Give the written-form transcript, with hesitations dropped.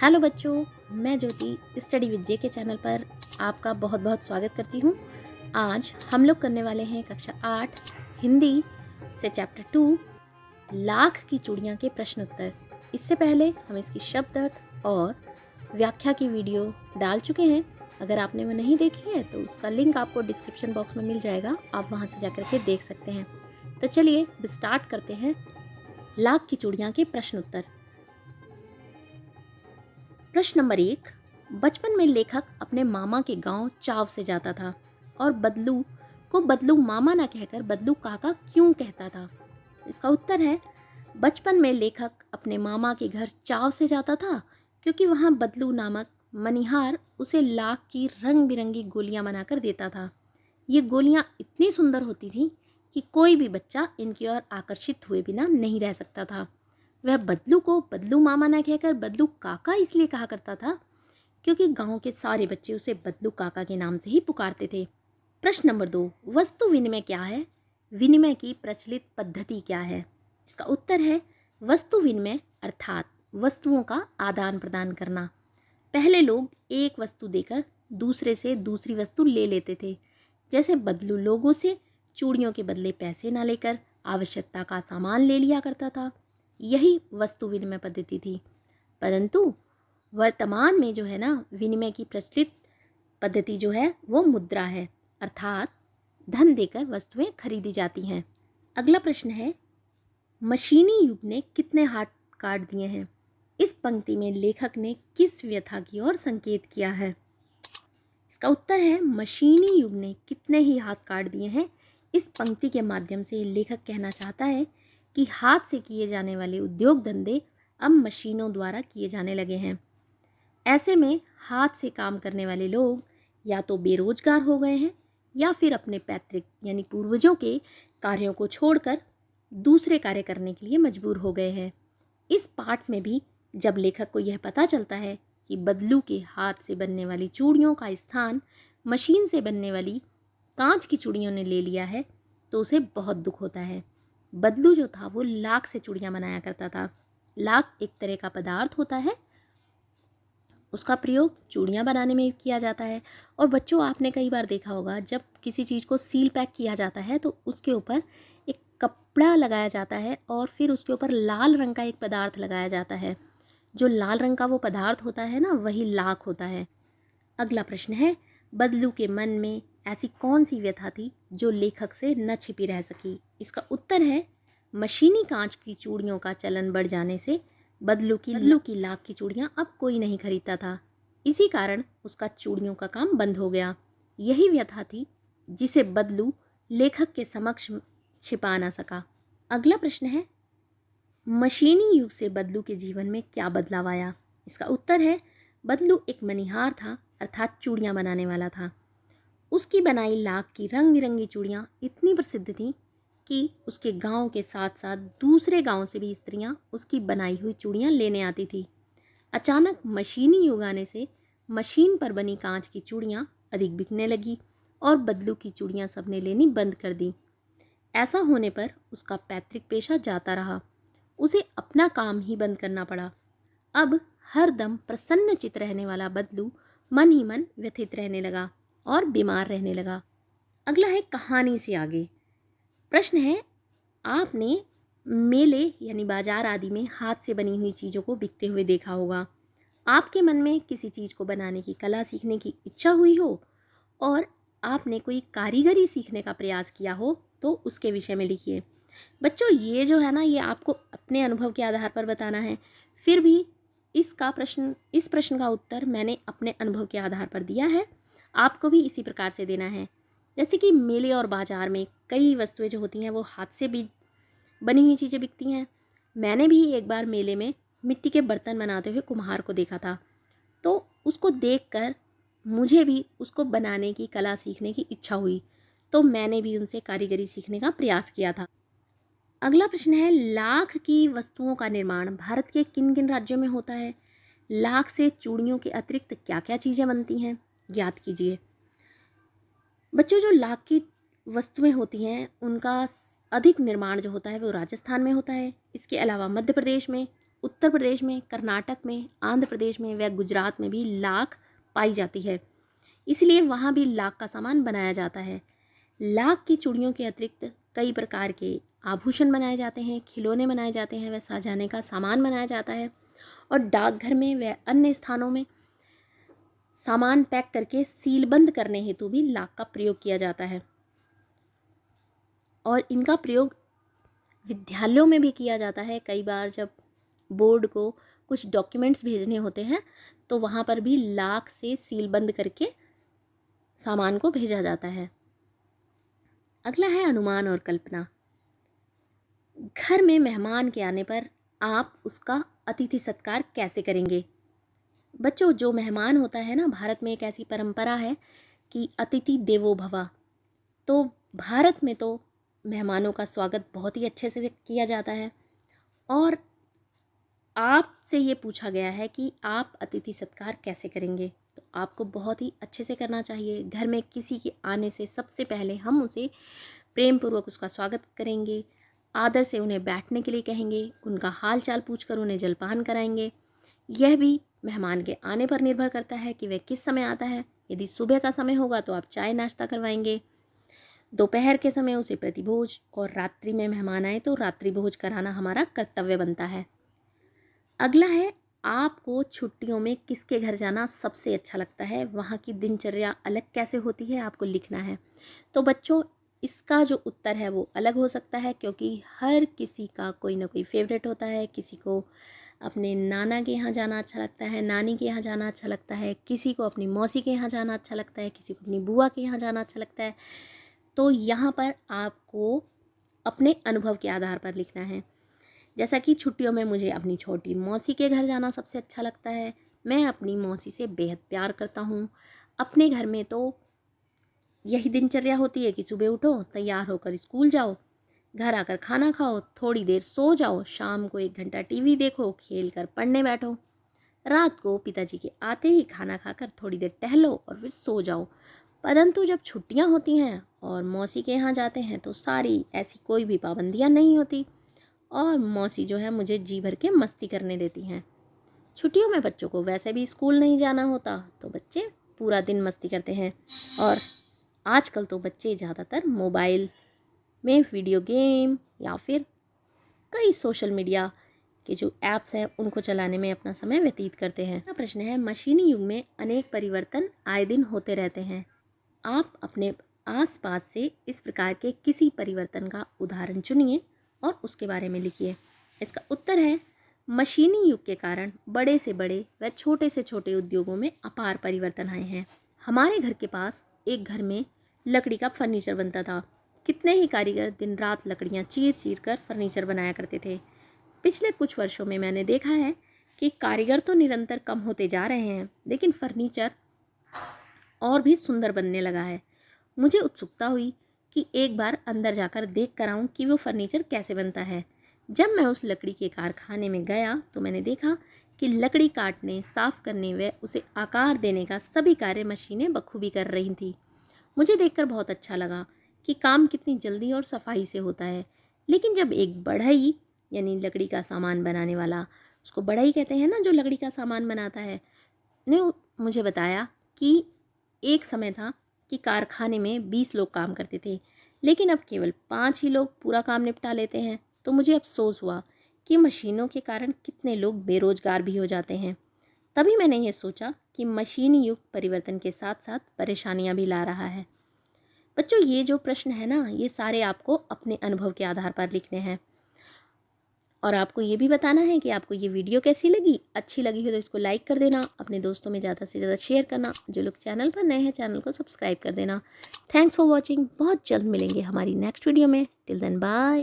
Hello बच्चों, मैं ज्योति study with J के चैनल पर आपका बहुत बहुत स्वागत करती हूँ। आज हम लोग करने वाले हैं कक्षा 8 हिंदी से चैप्टर 2 लाख की चूड़ियाँ के प्रश्न उत्तर। इससे पहले हम इसकी शब्द अर्थ और व्याख्या की वीडियो डाल चुके हैं। अगर आपने वो नहीं देखी है तो उसका लिंक आपको डिस्क्रिप्शन बॉक्स में मिल जाएगा, आप वहाँ से जाकर के देख सकते हैं। तो चलिए स्टार्ट करते हैं लाख की चूड़ियाँ के प्रश्न उत्तर। प्रश्न नंबर 1। बचपन में लेखक अपने मामा के गांव चाव से जाता था और बदलू को बदलू मामा ना कहकर बदलू काका क्यों कहता था? इसका उत्तर है बचपन में लेखक अपने मामा के घर चाव से जाता था क्योंकि वहां बदलू नामक मनिहार उसे लाख की रंग बिरंगी गोलियां बनाकर देता था। ये गोलियां इतनी सुंदर होती थीं कि कोई भी बच्चा इनकी ओर आकर्षित हुए बिना नहीं रह सकता था। वह बदलू को बदलू मामा न कहकर बदलू काका इसलिए कहा करता था क्योंकि गांव के सारे बच्चे उसे बदलू काका के नाम से ही पुकारते थे। प्रश्न नंबर 2। वस्तु विनिमय क्या है? विनिमय की प्रचलित पद्धति क्या है? इसका उत्तर है वस्तु विनिमय अर्थात वस्तुओं का आदान प्रदान करना। पहले लोग एक वस्तु देकर दूसरे से दूसरी वस्तु ले लेते थे। जैसे बदलू लोगों से चूड़ियों के बदले पैसे न लेकर आवश्यकता का सामान ले लिया करता था। यही वस्तु विनिमय पद्धति थी। परंतु वर्तमान में जो है ना, विनिमय की प्रचलित पद्धति जो है वो मुद्रा है, अर्थात धन देकर वस्तुएं खरीदी जाती हैं। अगला प्रश्न है मशीनी युग ने कितने हाथ काट दिए हैं? इस पंक्ति में लेखक ने किस व्यथा की ओर संकेत किया है? इसका उत्तर है मशीनी युग ने कितने ही हाथ काट दिए हैं। इस पंक्ति के माध्यम से लेखक कहना चाहता है कि हाथ से किए जाने वाले उद्योग धंधे अब मशीनों द्वारा किए जाने लगे हैं। ऐसे में हाथ से काम करने वाले लोग या तो बेरोजगार हो गए हैं या फिर अपने पैतृक यानी पूर्वजों के कार्यों को छोड़कर दूसरे कार्य करने के लिए मजबूर हो गए हैं। इस पाठ में भी जब लेखक को यह पता चलता है कि बदलू के हाथ से बनने वाली चूड़ियों का स्थान मशीन से बनने वाली कांच की चूड़ियों ने ले लिया है तो उसे बहुत दुख होता है। बदलू जो था वो लाख से चूड़ियाँ बनाया करता था। लाख एक तरह का पदार्थ होता है, उसका प्रयोग चूड़ियाँ बनाने में किया जाता है। और बच्चों, आपने कई बार देखा होगा जब किसी चीज़ को सील पैक किया जाता है तो उसके ऊपर एक कपड़ा लगाया जाता है और फिर उसके ऊपर लाल रंग का एक पदार्थ लगाया जाता है। जो लाल रंग का वो पदार्थ होता है ना, वही लाख होता है। अगला प्रश्न है बदलू के मन में ऐसी कौन सी व्यथा थी जो लेखक से न छिपी रह सकी? इसका उत्तर है मशीनी कांच की चूड़ियों का चलन बढ़ जाने से बदलू की लाख की चूड़ियां अब कोई नहीं खरीदता था। इसी कारण उसका चूड़ियों का काम बंद हो गया। यही व्यथा थी जिसे बदलू लेखक के समक्ष छिपा ना सका। अगला प्रश्न है मशीनी युग से बदलू के जीवन में क्या बदलाव आया? इसका उत्तर है बदलू एक मनिहार था, अर्थात चूड़ियाँ बनाने वाला था। उसकी बनाई लाख की रंग बिरंगी चूड़ियाँ इतनी प्रसिद्ध थीं कि उसके गांव के साथ साथ दूसरे गांव से भी स्त्रियां उसकी बनाई हुई चूड़ियाँ लेने आती थी। अचानक मशीनी युग आने से मशीन पर बनी कांच की चूड़ियाँ अधिक बिकने लगी और बदलू की चूड़ियाँ सबने लेनी बंद कर दी। ऐसा होने पर उसका पैतृक पेशा जाता रहा, उसे अपना काम ही बंद करना पड़ा। अब हर दम प्रसन्न चित रहने वाला बदलू मन ही मन व्यथित रहने लगा और बीमार रहने लगा। अगला है कहानी से आगे। प्रश्न है आपने मेले यानी बाजार आदि में हाथ से बनी हुई चीज़ों को बिकते हुए देखा होगा। आपके मन में किसी चीज़ को बनाने की कला सीखने की इच्छा हुई हो और आपने कोई कारीगरी सीखने का प्रयास किया हो तो उसके विषय में लिखिए। बच्चों, ये जो है ना, ये आपको अपने अनुभव के आधार पर बताना है। फिर भी इस प्रश्न का उत्तर मैंने अपने अनुभव के आधार पर दिया है, आपको भी इसी प्रकार से देना है। जैसे कि मेले और बाज़ार में कई वस्तुएं जो होती हैं वो हाथ से भी बनी हुई चीज़ें बिकती हैं। मैंने भी एक बार मेले में मिट्टी के बर्तन बनाते हुए कुम्हार को देखा था, तो उसको देखकर मुझे भी उसको बनाने की कला सीखने की इच्छा हुई, तो मैंने भी उनसे कारीगरी सीखने का प्रयास किया था। अगला प्रश्न है लाख की वस्तुओं का निर्माण भारत के किन किन राज्यों में होता है? लाख से चूड़ियों के अतिरिक्त क्या क्या चीज़ें बनती हैं, ज्ञात कीजिए। बच्चों, जो लाख की वस्तुएं होती हैं उनका अधिक निर्माण जो होता है वो राजस्थान में होता है। इसके अलावा मध्य प्रदेश में, उत्तर प्रदेश में, कर्नाटक में, आंध्र प्रदेश में व गुजरात में भी लाख पाई जाती है, इसलिए वहाँ भी लाख का सामान बनाया जाता है। लाख की चूड़ियों के अतिरिक्त कई प्रकार के आभूषण बनाए जाते हैं, खिलौने बनाए जाते हैं व सजाने का सामान बनाया जाता है। और डाकघर में व अन्य स्थानों में सामान पैक करके सीलबंद करने हेतु भी लाख का प्रयोग किया जाता है। और इनका प्रयोग विद्यालयों में भी किया जाता है। कई बार जब बोर्ड को कुछ डॉक्यूमेंट्स भेजने होते हैं तो वहाँ पर भी लाख से सीलबंद करके सामान को भेजा जाता है। अगला है अनुमान और कल्पना। घर में मेहमान के आने पर आप उसका अतिथि सत्कार कैसे करेंगे? बच्चों, जो मेहमान होता है ना, भारत में एक ऐसी परंपरा है कि अतिथि देवो भव। तो भारत में तो मेहमानों का स्वागत बहुत ही अच्छे से किया जाता है और आपसे ये पूछा गया है कि आप अतिथि सत्कार कैसे करेंगे। तो आपको बहुत ही अच्छे से करना चाहिए। घर में किसी के आने से सबसे पहले हम उसे प्रेम पूर्वक उसका स्वागत करेंगे, आदर से उन्हें बैठने के लिए कहेंगे, उनका हाल चाल पूछकर उन्हें जलपान कराएंगे। यह भी मेहमान के आने पर निर्भर करता है कि वह किस समय आता है। यदि सुबह का समय होगा तो आप चाय नाश्ता करवाएंगे, दोपहर के समय उसे प्रतिभोज, और रात्रि में मेहमान आए तो रात्रि भोज कराना हमारा कर्तव्य बनता है। अगला है, आपको छुट्टियों में किसके घर जाना सबसे अच्छा लगता है? वहाँ की दिनचर्या अलग कैसे होती है, आपको लिखना है। तो बच्चों, इसका जो उत्तर है वो अलग हो सकता है, क्योंकि हर किसी का कोई ना कोई फेवरेट होता है। किसी को अपने नाना के यहाँ जाना अच्छा लगता है, नानी के यहाँ जाना अच्छा लगता है, किसी को अपनी मौसी के यहाँ जाना अच्छा लगता है, किसी को अपनी बुआ के यहाँ जाना अच्छा लगता है। तो यहाँ पर आपको अपने अनुभव के आधार पर लिखना है। जैसा कि छुट्टियों में मुझे अपनी छोटी मौसी के घर जाना सबसे अच्छा लगता है। मैं अपनी मौसी से बेहद प्यार करता हूँ। अपने घर में तो यही दिनचर्या होती है कि सुबह उठो, तैयार होकर स्कूल जाओ, घर आकर खाना खाओ, थोड़ी देर सो जाओ, शाम को 1 घंटा टीवी देखो, खेल कर पढ़ने बैठो, रात को पिताजी के आते ही खाना खाकर थोड़ी देर टहलो और फिर सो जाओ। परंतु जब छुट्टियां होती हैं और मौसी के यहाँ जाते हैं तो सारी ऐसी कोई भी पाबंदियां नहीं होती और मौसी जो है मुझे जी भर के मस्ती करने देती हैं। छुट्टियों में बच्चों को वैसे भी स्कूल नहीं जाना होता तो बच्चे पूरा दिन मस्ती करते हैं। और आजकल तो बच्चे ज़्यादातर मोबाइल में वीडियो गेम या फिर कई सोशल मीडिया के जो ऐप्स हैं उनको चलाने में अपना समय व्यतीत करते हैं। अगला प्रश्न है, मशीनी युग में अनेक परिवर्तन आए दिन होते रहते हैं। आप अपने आसपास से इस प्रकार के किसी परिवर्तन का उदाहरण चुनिए और उसके बारे में लिखिए। इसका उत्तर है, मशीनी युग के कारण बड़े से बड़े व छोटे से छोटे उद्योगों में अपार परिवर्तन आए हैं। हमारे घर के पास एक घर में लकड़ी का फर्नीचर बनता था। कितने ही कारीगर दिन रात लकड़ियाँ चीर चीर कर फर्नीचर बनाया करते थे। पिछले कुछ वर्षों में मैंने देखा है कि कारीगर तो निरंतर कम होते जा रहे हैं, लेकिन फर्नीचर और भी सुंदर बनने लगा है। मुझे उत्सुकता हुई कि एक बार अंदर जाकर देख कर आऊँ कि वो फर्नीचर कैसे बनता है। जब मैं उस लकड़ी के कारखाने में गया तो मैंने देखा कि लकड़ी काटने, साफ करने व उसे आकार देने का सभी कार्य मशीनें बखूबी कर रही थी। मुझे देखकर बहुत अच्छा लगा कि काम कितनी जल्दी और सफाई से होता है। लेकिन जब एक बढ़ई यानी लकड़ी का सामान बनाने वाला, उसको बढ़ई कहते हैं ना, जो लकड़ी का सामान बनाता है, ने मुझे बताया कि एक समय था कि कारखाने में 20 लोग काम करते थे, लेकिन अब केवल 5 ही लोग पूरा काम निपटा लेते हैं। तो मुझे अफसोस हुआ कि मशीनों के कारण कितने लोग बेरोजगार भी हो जाते हैं। तभी मैंने ये सोचा कि मशीनी युग परिवर्तन के साथ साथ परेशानियां भी ला रहा है। बच्चों, ये जो प्रश्न है ना, ये सारे आपको अपने अनुभव के आधार पर लिखने हैं और आपको ये भी बताना है कि आपको ये वीडियो कैसी लगी। अच्छी लगी हो तो इसको लाइक कर देना, अपने दोस्तों में ज़्यादा से ज़्यादा शेयर करना। जो लोग चैनल पर नए हैं चैनल को सब्सक्राइब कर देना। Thanks for watching. बहुत जल्द मिलेंगे हमारी नेक्स्ट वीडियो में। Till then bye.